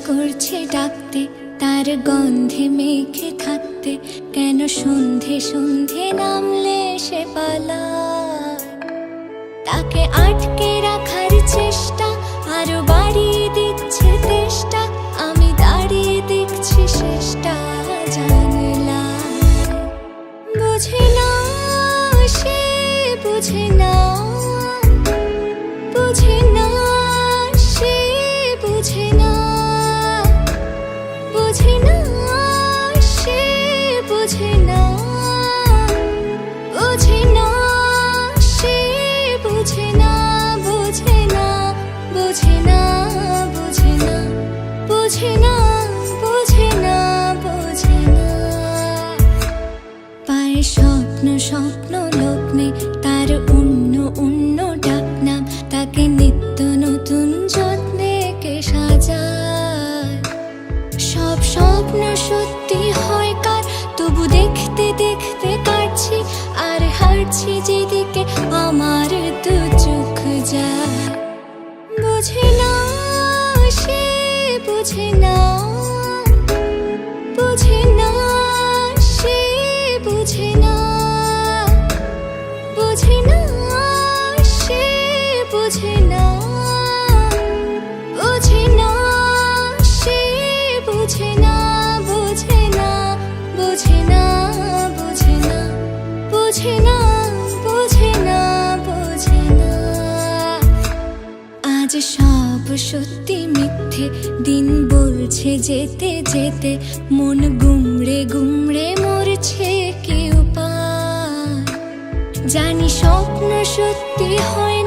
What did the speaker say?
করছে ডাকতে, তার গন্ধে মেখে থাকতে, কেন সন্ধে সন্ধে নামলে সে পালায়। তাকে আটকে রাখার চেষ্টা আরো বাড়িয়ে দিচ্ছে তেষ্টা, আমি দাঁড়িয়ে দেখছি শেষটা জানলায়। বুঝে না সে, বুঝে না, বুঝে না সে, বুঝে না, বুঝে না সে, বুঝে না, বুঝে না সে, বুঝে না, বুঝে না, বুঝে না, বুঝে না, বুঝে না, বুঝে না, বুঝে না। পায়ে স্বপ্ন স্বপ্ন লগ্নে তার অন্য অন্য ডাকনাম, তাকে নিত্য নতুন যত্নে কে সাজায়। সব স্বপ্ন সত্যি হয় কার, তবু দেখতে দেখতে কাটছি আর হারছি যেদিকে আমার দু চোখ যায়। বুঝে না সে, বুঝে না, বুঝে না সে, বুঝে না, বুঝে না সে, বুঝে না, বুঝে না সে, বুঝে না, বুঝে না, বুঝে না, বুঝে না, বুঝে না, বুঝে না, বুঝে না। আজ সব সত্যি মিথ্যে, দিন বলছে যেতে যেতে, মন গুমড়ে গুমড়ে মরছে কি উপায়। জানি স্বপ্ন সত্যি হয়